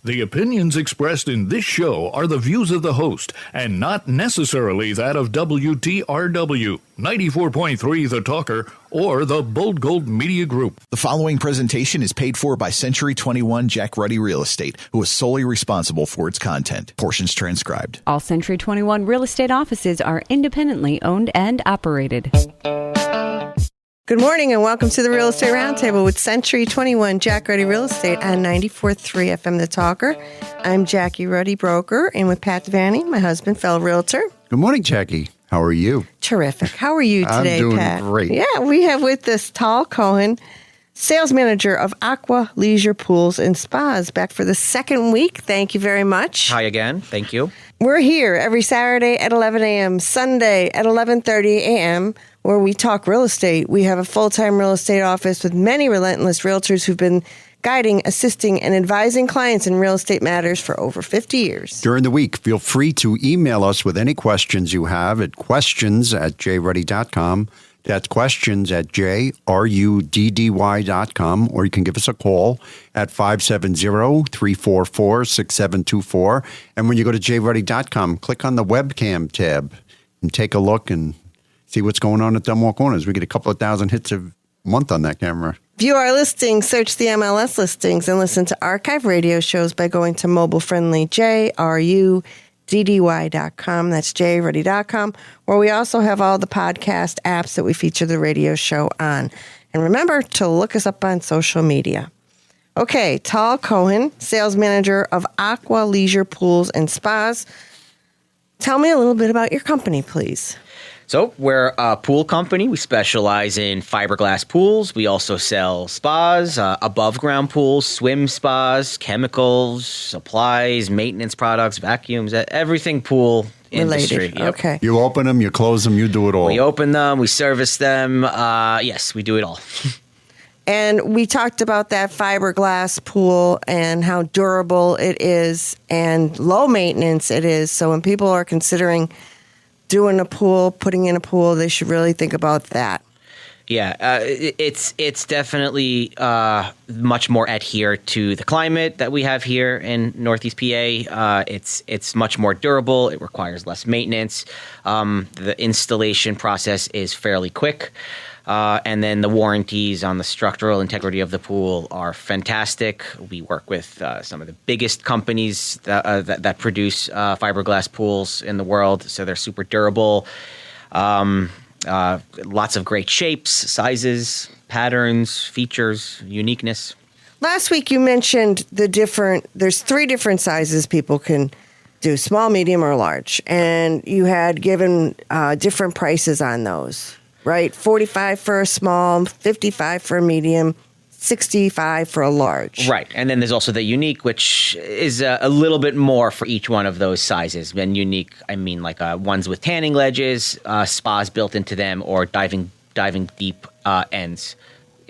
The opinions expressed in this show are the views of the host and not necessarily that of WTRW, 94.3 The Talker, or the Bold Gold Media Group. The following presentation is paid for by Century 21 Jack Ruddy Real Estate, who is solely responsible for its content. Portions transcribed. All Century 21 real estate offices are independently owned and operated. Good morning and welcome to the Real Estate Roundtable with Century 21 Jack Ruddy Real Estate on 94.3 FM The Talker. I'm Jackie Ruddy, broker, and with Pat Devaney, my husband, fellow realtor. Good morning, Jackie. How are you? Terrific. How are you today, I'm doing Pat? great. Yeah, we have with us Tal Cohen, sales manager of Aqua Leisure Pools and Spas, back for the second week. Thank you very much. Hi again. Thank you. We're here every Saturday at 11 a.m., Sunday at 11:30 a.m., where we talk real estate. We have a full-time real estate office with many relentless realtors who've been guiding, assisting, and advising clients in real estate matters for over 50 years. During the week, feel free to email us with any questions you have at questions@jruddy.com. That's questions@jruddy.com, or you can give us a call at 570-344-6724. And when you go to jruddy.com, click on the webcam tab and take a look and see what's going on at Dunmore Corners. We get a couple of thousand hits a month on that camera. View our listings, search the MLS listings, and listen to archive radio shows by going to mobile-friendly jruddy.com. That's jruddy.com, where we also have all the podcast apps that we feature the radio show on. And remember to look us up on social media. Okay, Tal Cohen, sales manager of Aqua Leisure Pools and Spas. Tell me a little bit about your company, please. So we're a pool company. We specialize in fiberglass pools. We also sell spas, above-ground pools, swim spas, chemicals, supplies, maintenance products, vacuums, everything pool industry. Related. Yep. Okay. You open them, you close them, you do it all. We open them, we service them. Yes, we do it all. And we talked about that fiberglass pool and how durable it is and low maintenance it is. So when people are considering doing a pool, putting in a pool, they should really think about that. Yeah, it's definitely much more adhered to the climate that we have here in Northeast PA. It's much more durable. It requires less maintenance. The installation process is fairly quick. And then the warranties on the structural integrity of the pool are fantastic. We work with some of the biggest companies that produce fiberglass pools in the world, so they're super durable. Lots of great shapes, sizes, patterns, features, uniqueness. Last week you mentioned there's 3 different sizes people can do, small, medium, or large. And you had given different prices on those. Right, $45 for a small, $55 for a medium, $65 for a large. Right, and then there's also the unique, which is a little bit more for each one of those sizes. And unique, I mean like ones with tanning ledges, spas built into them, or diving deep ends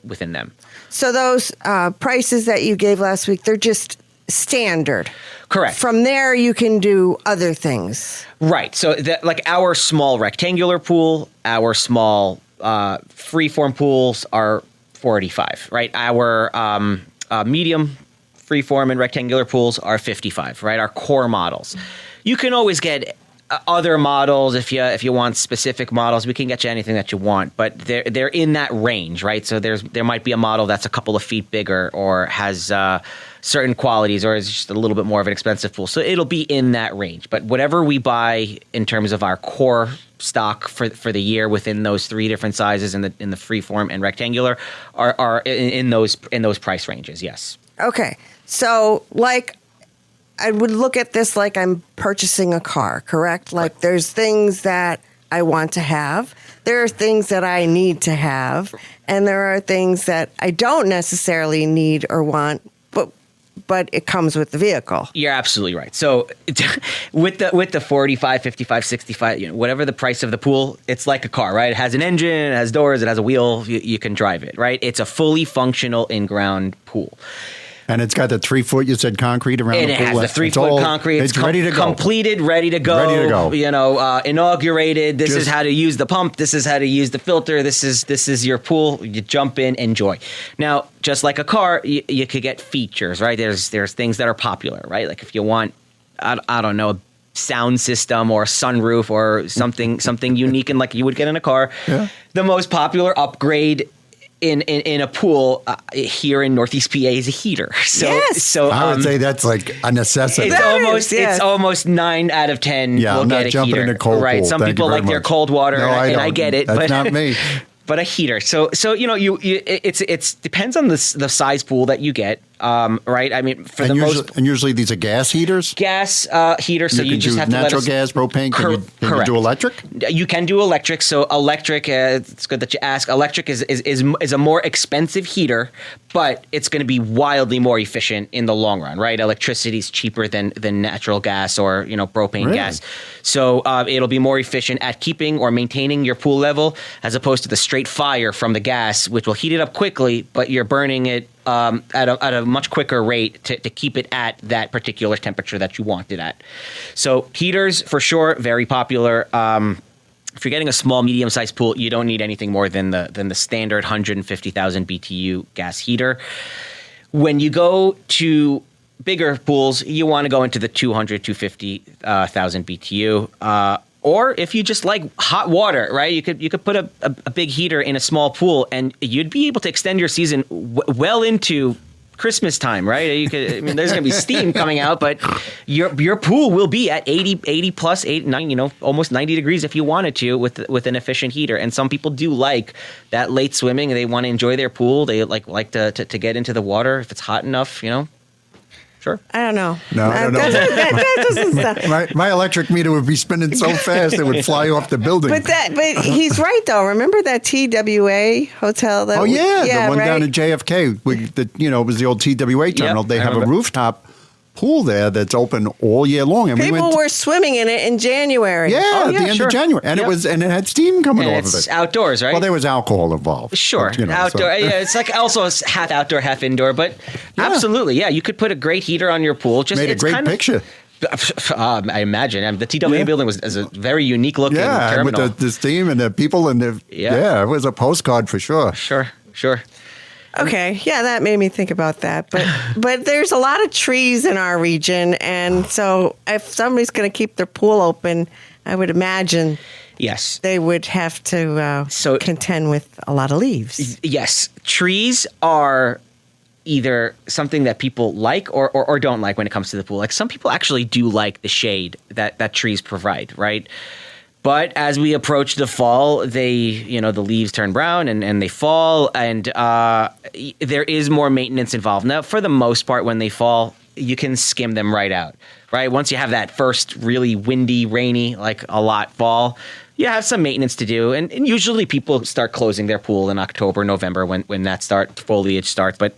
within them. So those prices that you gave last week, they're just standard. Correct. From there, you can do other things. Right. So, like our small rectangular pool, our small freeform pools are $45. Right. Our medium freeform and rectangular pools are $55. Right. Our core models. You can always get other models if you want specific models. We can get you anything that you want, but they're in that range. Right. So there might be a model that's a couple of feet bigger or has certain qualities, or is just a little bit more of an expensive pool. So it'll be in that range. But whatever we buy in terms of our core stock for the year within those 3 different sizes in the freeform and rectangular are in those price ranges. Yes. Okay. So like I would look at this like I'm purchasing a car, correct? Like there's things that I want to have. There are things that I need to have. And there are things that I don't necessarily need or want, but it comes with the vehicle. You're absolutely right. So with the 45, 55, 65, whatever the price of the pool, it's like a car, right? It has an engine, it has doors, it has a wheel, you can drive it, right? It's a fully functional in-ground pool. And it's got the 3 foot, you said, concrete around And the it pool. has the 3 foot concrete. It's ready to go. Completed, ready to go. Ready to go. You know, inaugurated. This is how to use the pump. This is how to use the filter. This is your pool. You jump in, enjoy. Now, just like a car, you could get features, right? There's things that are popular, right? Like if you want, I don't know, a sound system or a sunroof or something unique and like you would get in a car. Yeah. The most popular upgrade in a pool here in Northeast PA is a heater. So I would say that's like a necessity. It's almost 9 out of 10 will I'm get not a jumping heater. in a cold right? pool. Some Thank people you very like their much. cold water, No, and I get it. That's but not me. But a heater. So you know, it's depends on the size pool that you get. Right? I mean, and usually these are gas heaters? Gas heaters, so you just have to natural gas, propane. Can you do electric? You can do electric. So electric, it's good that you ask. Electric is a more expensive heater, but it's going to be wildly more efficient in the long run, right? Electricity is cheaper than natural gas or propane gas. So it'll be more efficient at keeping or maintaining your pool level as opposed to the straight fire from the gas, which will heat it up quickly, but you're burning it at a much quicker rate to keep it at that particular temperature that you want it at. So heaters, for sure, very popular. If you're getting a small, medium-sized pool, you don't need anything more than the standard 150,000 BTU gas heater. When you go to bigger pools, you want to go into the 200, 250,000 BTU. Or if you just like hot water, right? You could put a big heater in a small pool, and you'd be able to extend your season well into Christmas time, right? There's going to be steam coming out, but your pool will be at 80 plus 9, almost 90 degrees if you wanted to with an efficient heater. And some people do like that late swimming. They want to enjoy their pool. They like to get into the water if it's hot enough, Sure. I don't know. No, I don't know. That doesn't sound. My electric meter would be spinning so fast it would fly off the building. But he's right though. Remember that TWA hotel? The one down at JFK. It was the old TWA terminal. They have a rooftop pool there that's open all year long, and people were swimming in it in January. Yeah, at the end of January, and it had steam coming off of it. It's outdoors, right? Well, there was alcohol involved. Sure, outdoor. Yeah, it's like also half outdoor, half indoor, but absolutely, yeah. You could put a great heater on your pool. Made a great picture. I imagine. The TWA building was a very unique looking terminal. With the steam and the people and it was a postcard for sure. Sure. Okay, yeah, that made me think about that. But there's a lot of trees in our region, and so if somebody's going to keep their pool open, I would imagine they would have to contend with a lot of leaves. Yes, trees are either something that people like or don't like when it comes to the pool. Like some people actually do like the shade that trees provide, right? But as we approach the fall, the leaves turn brown and they fall, and there is more maintenance involved. Now, for the most part, when they fall, you can skim them right out, right? Once you have that first really windy, rainy, like a lot fall, you have some maintenance to do. And usually people start closing their pool in October, November when that foliage starts. But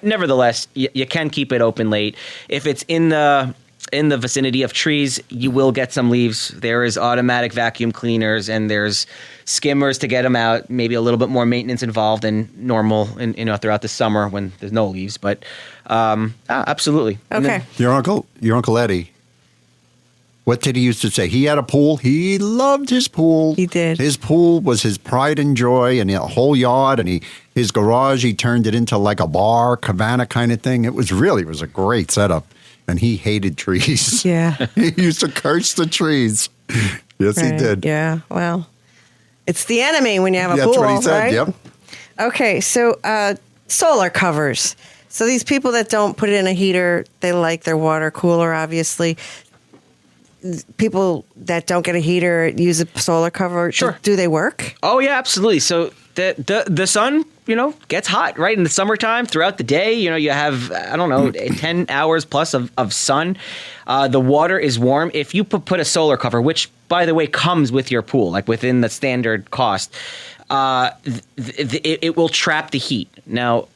nevertheless, you can keep it open late. If it's in the vicinity of trees, you will get some leaves. There is automatic vacuum cleaners and there's skimmers to get them out. Maybe a little bit more maintenance involved than normal throughout the summer when there's no leaves. But absolutely. Okay. Your Uncle Eddie, what did he used to say? He had a pool. He loved his pool. He did. His pool was his pride and joy, and the whole yard, and his garage, he turned it into like a bar, cabana kind of thing. It was a great setup. And he hated trees. Yeah. He used to curse the trees. Yes, he did. Yeah, well, it's the enemy when you have a That's pool, what he said, right? Yep. Okay, so solar covers. So these people that don't put in a heater, they like their water cooler, obviously. People that don't get a heater use a solar cover. Sure. Do they work? Oh, yeah, absolutely. So the sun, gets hot, right? In the summertime, throughout the day, you have, 10 hours plus of sun. The water is warm. If you put a solar cover, which, by the way, comes with your pool, like within the standard cost, it will trap the heat. Now,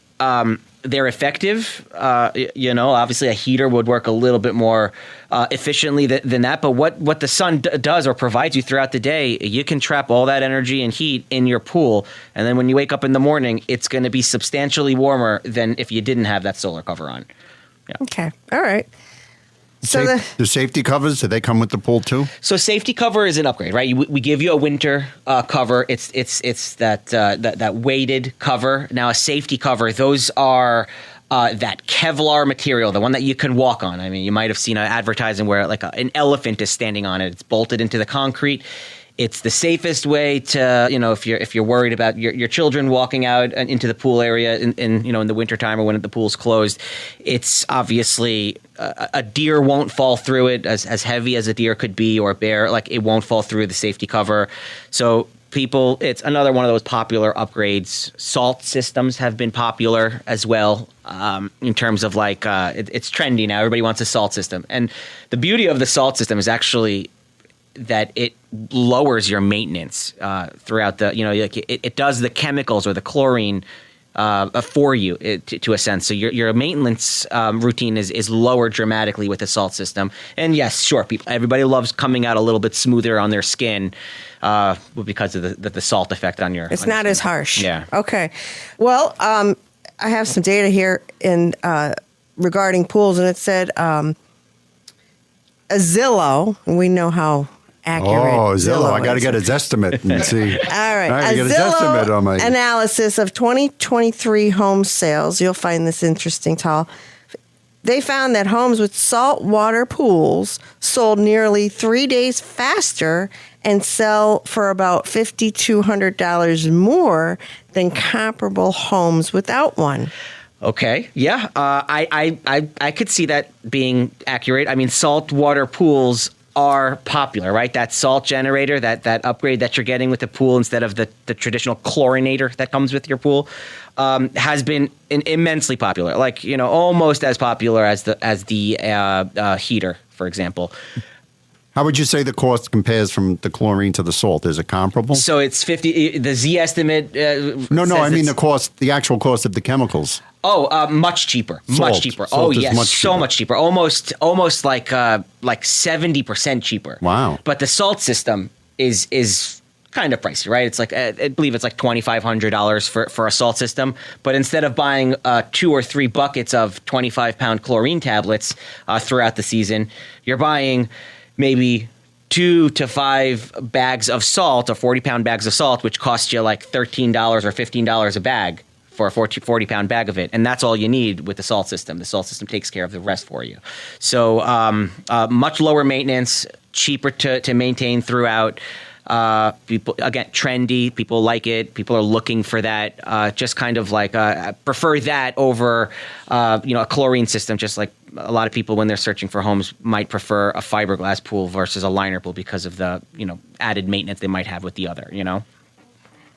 they're effective. Obviously a heater would work a little bit more efficiently than that. But what the sun does or provides you throughout the day, you can trap all that energy and heat in your pool. And then when you wake up in the morning, it's going to be substantially warmer than if you didn't have that solar cover on. Yeah. Okay. All right. So the safety covers, do they come with the pool too? So safety cover is an upgrade, right? We give you a winter cover. It's that weighted cover. Now a safety cover, those are that Kevlar material, the one that you can walk on. I mean, you might have seen an advertising where like an elephant is standing on it. It's bolted into the concrete. It's the safest way to, if you're worried about your children walking out into the pool area in the wintertime or when the pool's closed. It's obviously a deer won't fall through it as heavy as a deer could be, or a bear, like it won't fall through the safety cover. So it's another one of those popular upgrades. Salt systems have been popular as well, in terms of it's trendy now. Everybody wants a salt system. And the beauty of the salt system is actually that it lowers your maintenance throughout the, it does the chemicals or the chlorine for you to a sense. So your maintenance routine is lowered dramatically with the salt system. And yes, sure, everybody loves coming out a little bit smoother on their skin because of the salt effect on your. It's not as harsh. Yeah. Okay. Well, I have some data here regarding pools, and it said a Zillow. We know how accurate. Oh, Zillow. I got to is. get his estimate and see. All right. I get his estimate on my analysis of 2023 home sales. You'll find this interesting, Tal. They found that homes with saltwater pools sold nearly 3 days faster and sell for about $5,200 more than comparable homes without one. Okay. Yeah. I could see that being accurate. I mean, saltwater pools are popular, right? That salt generator, that upgrade that you're getting with the pool instead of the traditional chlorinator that comes with your pool, has been immensely popular. Like, almost as popular as the heater, for example. How would you say the cost compares from the chlorine to the salt? Is it comparable? So it's 50. The Z estimate. No. I mean the actual cost of the chemicals. Oh, much cheaper. Salt. Much cheaper. Salt is yes, much so cheaper. much cheaper. Almost like 70% cheaper. Wow. But the salt system is kind of pricey, right? It's like I believe it's like $2,500 for a salt system. But instead of buying 2 or 3 buckets of 25-pound chlorine tablets throughout the season, you're buying maybe 2 to 5 bags of salt, or 40-pound bags of salt, which cost you like $13 or $15 a bag for a 40-pound bag of it. And that's all you need with the salt system. The salt system takes care of the rest for you. So much lower maintenance, cheaper to maintain throughout. People, again, trendy. People like it. People are looking for that. Just kind of like prefer that over a chlorine system. Just like a lot of people, when they're searching for homes, might prefer a fiberglass pool versus a liner pool because of the added maintenance they might have with the other.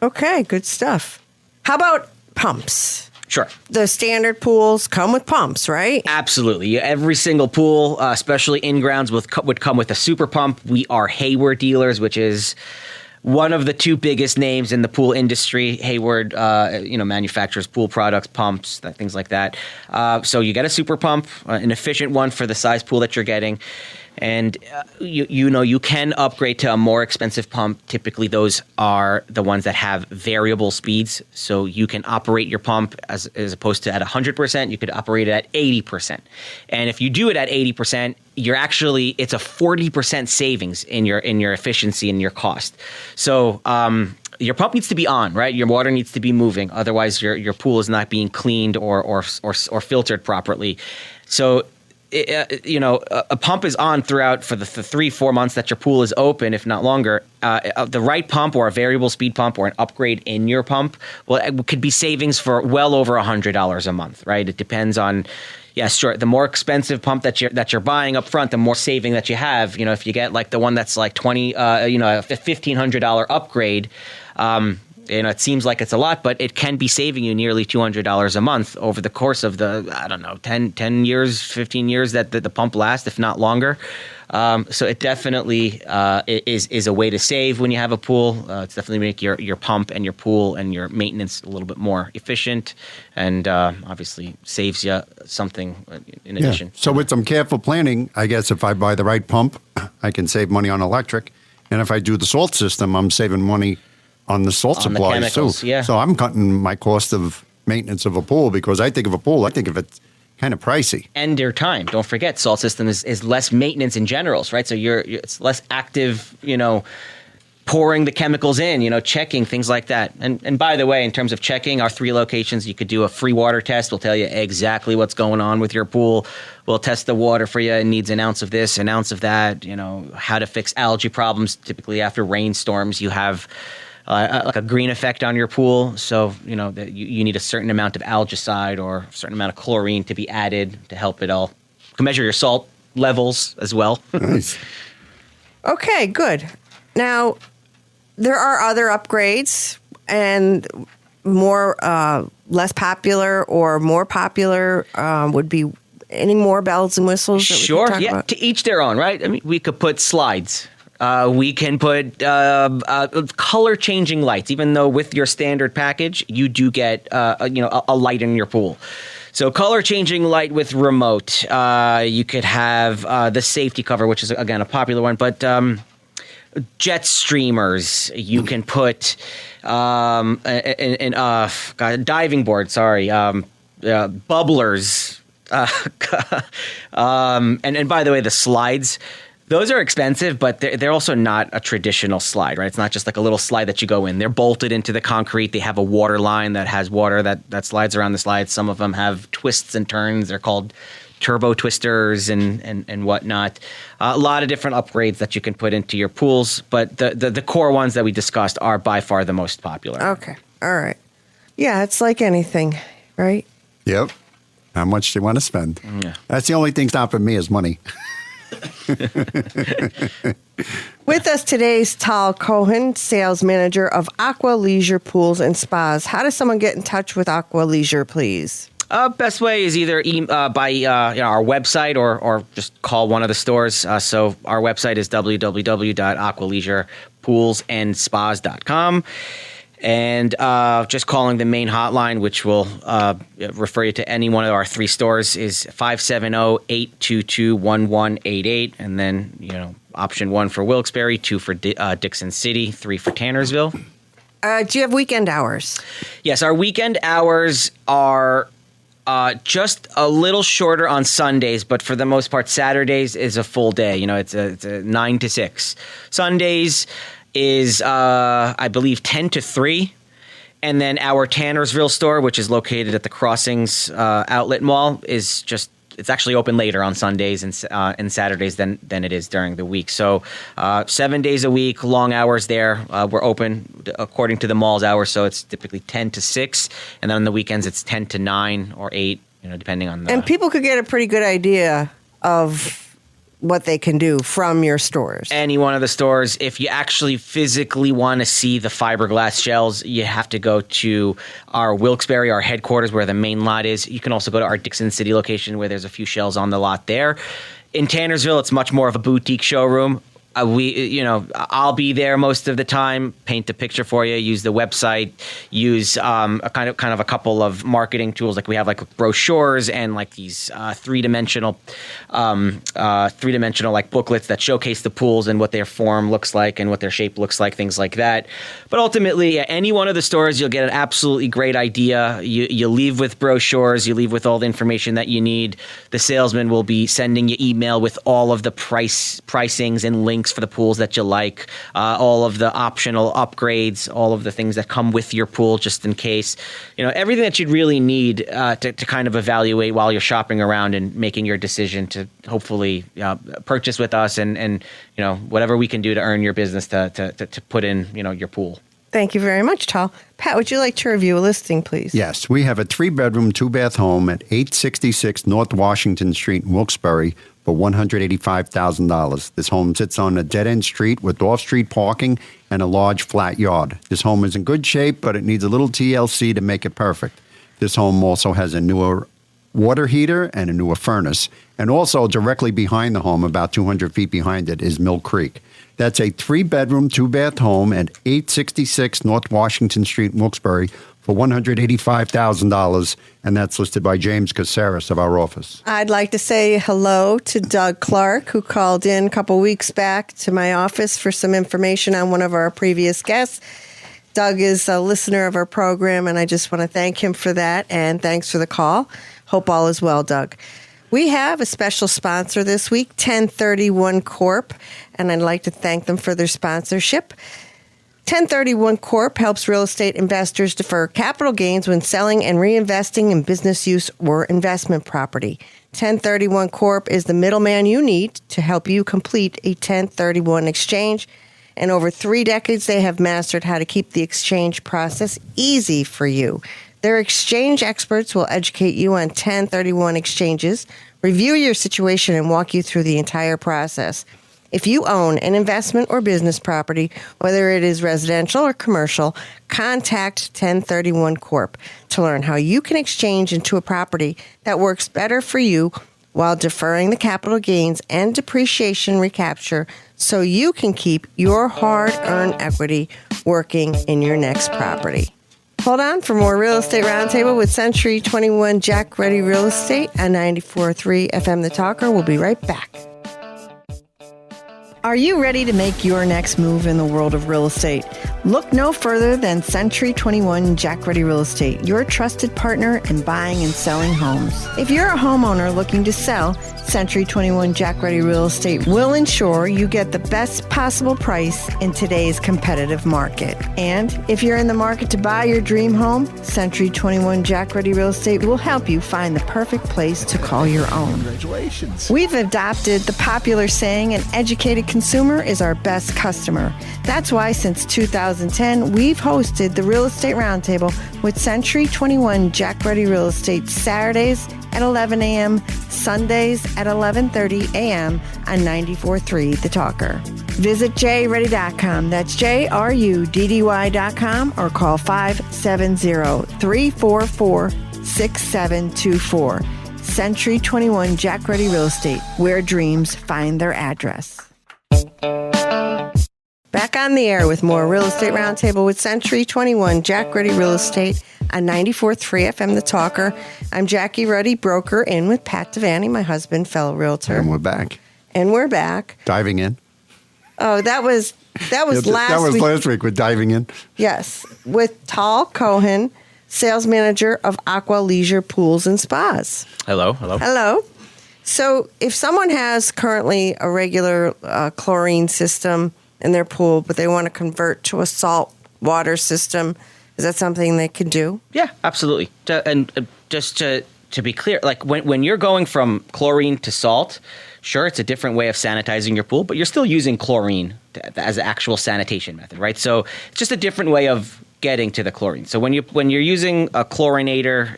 Okay, good stuff. How about pumps? Sure. The standard pools come with pumps, right? Absolutely. Every single pool, especially in-grounds, would come with a super pump. We are Hayward dealers, which is one of the 2 biggest names in the pool industry. Hayward, manufactures pool products, pumps, things like that. So you get a super pump, an efficient one for the size pool that you're getting. And you can upgrade to a more expensive pump. Typically, those are the ones that have variable speeds. So you can operate your pump as opposed to at 100%. You could operate it at 80%. And if you do it at 80%, it's a 40% savings in your efficiency and your cost. So your pump needs to be on, right? Your water needs to be moving. Otherwise, your pool is not being cleaned or filtered properly. So a pump is on throughout for the 3-4 months that your pool is open, if not longer. The right pump, or a variable speed pump, or an upgrade in your pump, it could be savings for well over $100 a month, right? It depends on. Yeah, sure. The more expensive pump that you're buying up front, the more saving that you have. If you get like the one that's like a $1,500 upgrade, it seems like it's a lot, but it can be saving you nearly $200 a month over the course of the, 10 years, 15 years that the pump lasts, if not longer. So it definitely is a way to save when you have a pool. It's definitely make your pump and your pool and your maintenance a little bit more efficient, and obviously saves you something in addition. So with some careful planning, I guess if I buy the right pump, I can save money on electric. And if I do the salt system, I'm saving money on the salt On the supplies chemicals, too. yeah. So I'm cutting my cost of maintenance of a pool, because I think of it kind of pricey. And your time. Don't forget, salt system is less maintenance in generals, right? So it's less active, pouring the chemicals in, checking, things like that. And by the way, in terms of checking, our 3 locations, you could do a free water test. We'll tell you exactly what's going on with your pool. We'll test the water for you. It needs an ounce of this, an ounce of that, how to fix algae problems. Typically after rainstorms, you have like a green effect on your pool. So, that you need a certain amount of algicide or a certain amount of chlorine to be added to help it all. You can measure your salt levels as well. Nice. Okay, good. Now, there are other upgrades and more, less popular or more popular would be any more bells and whistles that we Sure. can talk Yeah. about? To each their own, right? I mean, we could put slides. We can put color changing lights, even though with your standard package, you do get, a light in your pool. So color changing light with remote. You could have the safety cover, which is, again, a popular one, but jet streamers. You can put diving board. Sorry, bubblers. And by the way, the slides. Those are expensive, but they're also not a traditional slide, right? It's not just like a little slide that you go in. They're bolted into the concrete. They have a water line that has water that slides around the slide. Some of them have twists and turns. They're called turbo twisters and whatnot. A lot of different upgrades that you can put into your pools, but the core ones that we discussed are by far the most popular. Okay. All right. Yeah, it's like anything, right? Yep. How much do you want to spend? Yeah. That's the only thing stopping me is money. With us today is Tal Cohen, sales manager of Aqua Leisure Pools and Spas. How does someone get in touch with Aqua Leisure, please? Best way is either by our website or just call one of the stores. So our website is www.aqualeisurepoolsandspas.com. And just calling the main hotline, which will refer you to any one of our 3 stores, is 570-822-1188. And then, option 1 for Wilkes-Barre, 2 for Dixon City, 3 for Tannersville. Do you have weekend hours? Yes, our weekend hours are just a little shorter on Sundays, but for the most part, Saturdays is a full day. It's a 9 to 6. Sundays is, I believe, 10 to 3. And then our Tannersville store, which is located at the Crossings Outlet Mall, it's actually open later on Sundays and Saturdays than it is during the week. So 7 days a week, long hours there. We're open according to the mall's hours, so it's typically 10 to 6. And then on the weekends, it's 10 to 9 or 8, depending on the... And people could get a pretty good idea of what they can do from your stores. Any one of the stores. If you actually physically want to see the fiberglass shells, you have to go to our Wilkes-Barre, our headquarters, where the main lot is. You can also go to our Dixon City location, where there's a few shells on the lot there. In Tannersville, it's much more of a boutique showroom. I'll be there most of the time, paint a picture for you, use the website, use a kind of a couple of marketing tools. Like we have like brochures and like these three-dimensional like booklets that showcase the pools and what their form looks like and what their shape looks like, things like that. But ultimately, at any one of the stores, you'll get an absolutely great idea. You leave with brochures, you leave with all the information that you need. The salesman will be sending you email with all of the pricings and links for the pools that you like, all of the optional upgrades, all of the things that come with your pool just in case. Everything that you'd really need to kind of evaluate while you're shopping around and making your decision to hopefully purchase with us and whatever we can do to earn your business to put in your pool. Thank you very much, Tal. Pat, would you like to review a listing, please? Yes, we have a 3-bedroom, 2-bath home at 866 North Washington Street in Wilkes-Barre for $185,000. This home sits on a dead-end street with off-street parking and a large flat yard. This home is in good shape, but it needs a little TLC to make it perfect. This home also has a newer water heater and a newer furnace. And also directly behind the home, about 200 feet behind it, is Mill Creek. That's a 3-bedroom, 2-bath home at 866 North Washington Street in Wilkes-Barre for $185,000, and that's listed by James Caceres of our office. I'd like to say hello to Doug Clark, who called in a couple weeks back to my office for some information on one of our previous guests. Doug is a listener of our program, and I just want to thank him for that, and thanks for the call. Hope all is well, Doug. We have a special sponsor this week, 1031 Corp., and I'd like to thank them for their sponsorship. 1031 Corp. helps real estate investors defer capital gains when selling and reinvesting in business use or investment property. 1031 Corp. is the middleman you need to help you complete a 1031 exchange. And over 3 decades, they have mastered how to keep the exchange process easy for you. Their exchange experts will educate you on 1031 exchanges, review your situation, and walk you through the entire process. If you own an investment or business property, whether it is residential or commercial, contact 1031 Corp. to learn how you can exchange into a property that works better for you while deferring the capital gains and depreciation recapture so you can keep your hard-earned equity working in your next property. Hold on for more Real Estate Roundtable with Century 21 Jack Ready Real Estate on 94.3 FM The Talker. We'll be right back. Are you ready to make your next move in the world of real estate? Look no further than Century 21 Jack Ready Real Estate, your trusted partner in buying and selling homes. If you're a homeowner looking to sell, Century 21 Jack Ready Real Estate will ensure you get the best possible price in today's competitive market. And if you're in the market to buy your dream home, Century 21 Jack Ready Real Estate will help you find the perfect place to call your own. Congratulations. We've adopted the popular saying, an educated consumer is our best customer. That's why since 2010, we've hosted the Real Estate Roundtable with Century 21 Jack Ready Real Estate Saturdays at 11 a.m., Sundays at 11:30 a.m. on 94.3 The Talker. Visit jready.com. That's JRUDDY.com or call 570-344-6724. Century 21 Jack Ready Real Estate, where dreams find their address. Back on the air with more Real Estate Roundtable with Century 21 Jack Ruddy Real Estate on 94.3 FM The Talker. I'm Jackie Ruddy, broker, in with Pat Devaney, my husband, fellow realtor. And we're back. And we're back. Diving in. Oh, that was last week. That was last week with diving in. Yes, with Tal Cohen, sales manager of Aqua Leisure Pools and Spas. Hello. Hello. So if someone has currently a regular chlorine system in their pool, but they want to convert to a salt water system, is that something they can do? Yeah, absolutely. And just to be clear, like when you're going from chlorine to salt, sure, it's a different way of sanitizing your pool, but you're still using chlorine as an actual sanitation method, right? So it's just a different way of getting to the chlorine. So when you're using a chlorinator,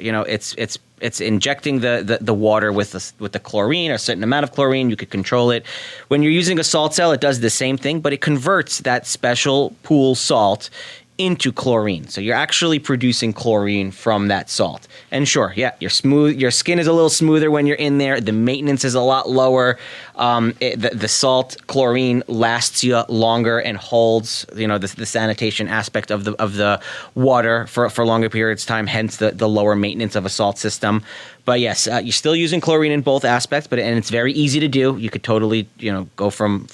it's injecting the water with the chlorine, a certain amount of chlorine. You could control it. When you're using a salt cell, it does the same thing, but it converts that special pool salt into chlorine. So you're actually producing chlorine from that salt. And sure, yeah, your skin is a little smoother when you're in there. The maintenance is a lot lower. The salt chlorine lasts you longer and holds, the sanitation aspect of the water for longer periods of time, hence the lower maintenance of a salt system. But yes, you're still using chlorine in both aspects, and it's very easy to do. You could totally, go from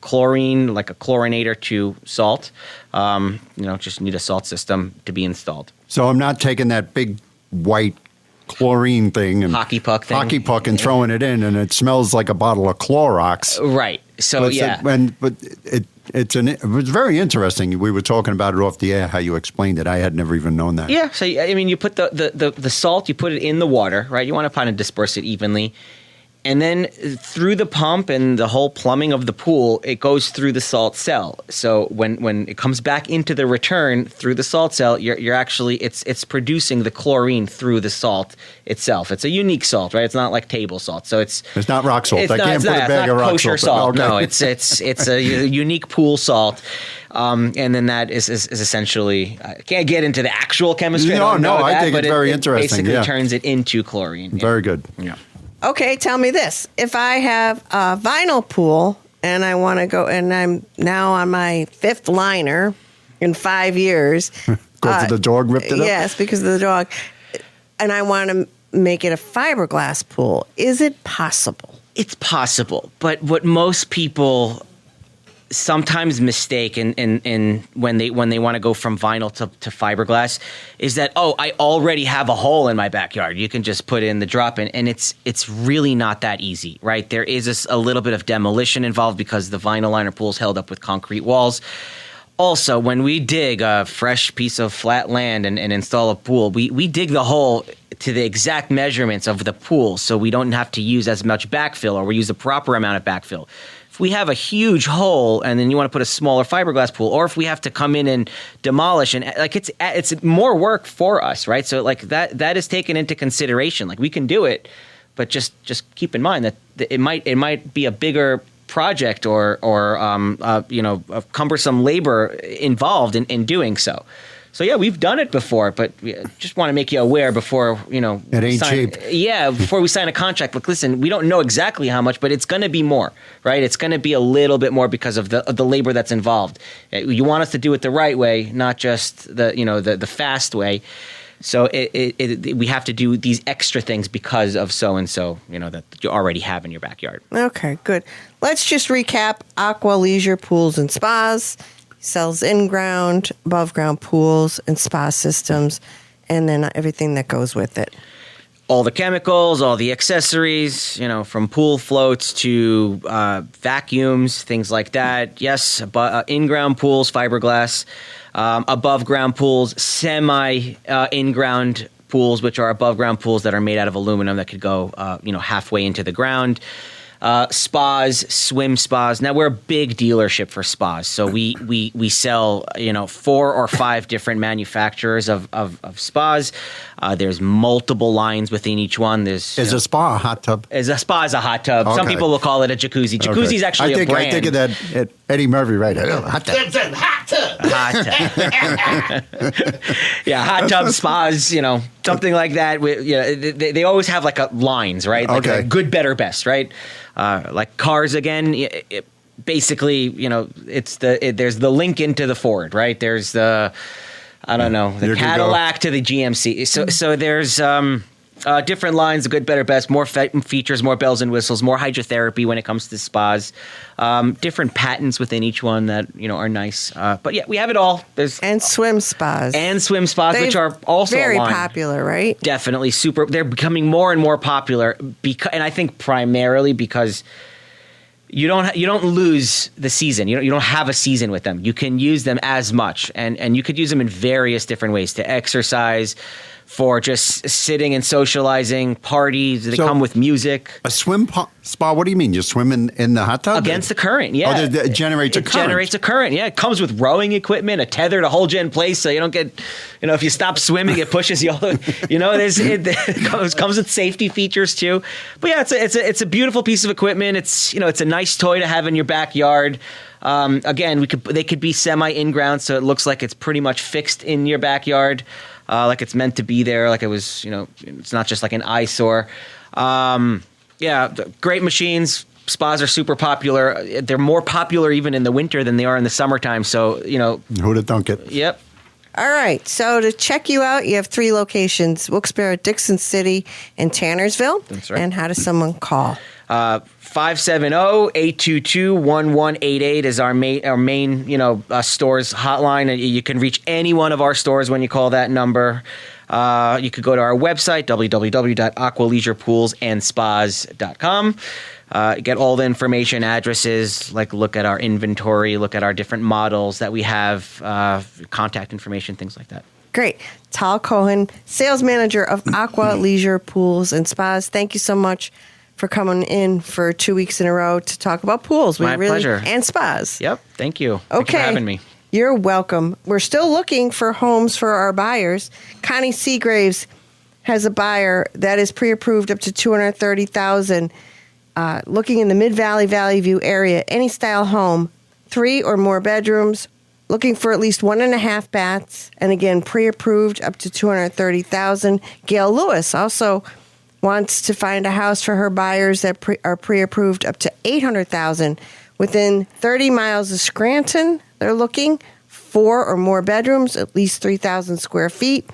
chlorine, like a chlorinator, to salt. Just need a salt system to be installed. So I'm not taking that big white chlorine thing and hockey puck and throwing it in, and it smells like a bottle of Clorox. Right. So yeah. It was very interesting. We were talking about it off the air, how you explained it. I had never even known that. Yeah. So, you put the salt, you put it in the water, right? You want to kind of disperse it evenly. And then through the pump and the whole plumbing of the pool, it goes through the salt cell. So when it comes back into the return through the salt cell, you're actually it's producing the chlorine through the salt itself. It's a unique salt, right? It's not like table salt. So it's not rock salt. It's I not, can't it's put not, a bag of rock kosher salt. salt. Okay. No, it's a unique pool salt. And then that is essentially, I can't get into the actual chemistry. No, I think but it's very interesting. Basically turns it into chlorine. Very good. Yeah. Okay, tell me this. If I have a vinyl pool and I want to go, and I'm now on my 5th liner in 5 years. Because the dog ripped it up? Yes, because of the dog. And I want to make it a fiberglass pool. Is it possible? It's possible. But what most people sometimes mistake in when they want to go from vinyl to fiberglass is that, I already have a hole in my backyard. You can just put in the drop in, and it's really not that easy, right? There is a little bit of demolition involved because the vinyl liner pool is held up with concrete walls. Also, when we dig a fresh piece of flat land and install a pool, we dig the hole to the exact measurements of the pool, so we don't have to use as much backfill, or we use the proper amount of backfill. If we have a huge hole and then you want to put a smaller fiberglass pool, or if we have to come in and demolish, and like it's more work for us, right? So like that is taken into consideration. Like we can do it, but just keep in mind that it might be a bigger project or a cumbersome labor involved in doing so. So yeah, we've done it before, but we just want to make you aware before, it ain't cheap. Yeah, before we sign a contract. Look, listen, we don't know exactly how much, but it's going to be more, right? It's going to be a little bit more because of the labor that's involved. You want us to do it the right way, not just the fast way. So we have to do these extra things because of so and so, that you already have in your backyard. Okay, good. Let's just recap Aqua Leisure Pools and Spas. Sells in-ground, above-ground pools and spa systems, and then everything that goes with it. All the chemicals, all the accessories, from pool floats to vacuums, things like that. Yes, in-ground pools, fiberglass. Above-ground pools, semi-in-ground pools, which are above-ground pools that are made out of aluminum that could go, halfway into the ground. Spas, swim spas. Now we're a big dealership for spas, so we sell 4 or 5 different manufacturers of spas. There's multiple lines within each one. Is a spa a hot tub? A spa is a hot tub. Okay. Some people will call it a jacuzzi. Jacuzzi is actually a brand. I think of that at Eddie Murphy, right? Hot tub. Hot tub. Yeah, hot tub spas. Something like that. They always have like lines, right? Like okay. Good, better, best, right? Like cars again. Basically, there's the Lincoln to the Ford, right? There's the Cadillac to the GMC. So there's different lines, the good, better, best, more features, more bells and whistles, more hydrotherapy when it comes to spas, different patents within each one that are nice. But yeah, we have it all. And swim spas, which are also very popular, right? Definitely super. They're becoming more and more popular and I think primarily because you don't lose the season. You don't have a season with them. You can use them as much, and you could use them in various different ways to exercise, for just sitting and socializing, parties. They come with music. A swim spa? What do you mean? You swim in the hot tub? Against the current, yeah. Oh, it generates a current. It generates a current, yeah. It comes with rowing equipment, a tether to hold you in place so you don't get, if you stop swimming, it pushes you all the it comes with safety features too. But yeah, it's a beautiful piece of equipment. It's a nice toy to have in your backyard. Again, they could be semi in-ground, so it looks like it's pretty much fixed in your backyard. Like it's meant to be there, like it was, it's not just like an eyesore. Great machines. Spas are super popular. They're more popular even in the winter than they are in the summertime. So, Who'd have thunk it? Yep. All right. So to check you out, you have 3 locations: Wilkes-Barre, Dixon City, and Tannersville. That's right. And how does someone call? 570-822-1188 is our main stores hotline. You can reach any one of our stores when you call that number. You could go to our website, www.aqualeisurepoolsandspas.com. Get all the information, addresses, look at our inventory, look at our different models that we have, contact information, things like that. Great. Tal Cohen, sales manager of Aqua Leisure Pools and Spas. Thank you so much for coming in for 2 weeks in a row to talk about pools. My pleasure. And spas. Yep. Thank you. Thank you for having me. You're welcome. We're still looking for homes for our buyers. Connie Seagraves has a buyer that is pre-approved up to $230,000. Looking in the Mid-Valley, Valley View area, any style home, 3 or more bedrooms, looking for at least 1.5 baths, and again, pre-approved up to $230,000. Gail Lewis also wants to find a house for her buyers that are pre-approved up to $800,000 within 30 miles of Scranton. They're looking 4 or more bedrooms, at least 3,000 square feet.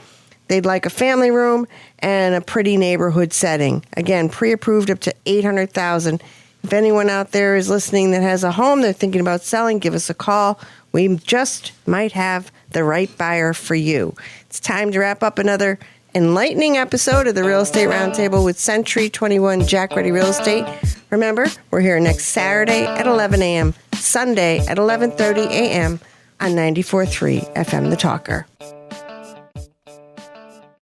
They'd like a family room and a pretty neighborhood setting. Again, pre-approved up to $800,000. If anyone out there is listening that has a home they're thinking about selling, give us a call. We just might have the right buyer for you. It's time to wrap up another enlightening episode of the Real Estate Roundtable with Century 21 Jack Ready Real Estate. Remember, we're here next Saturday at 11 a.m., Sunday at 11:30 a.m. on 94.3 FM The Talker.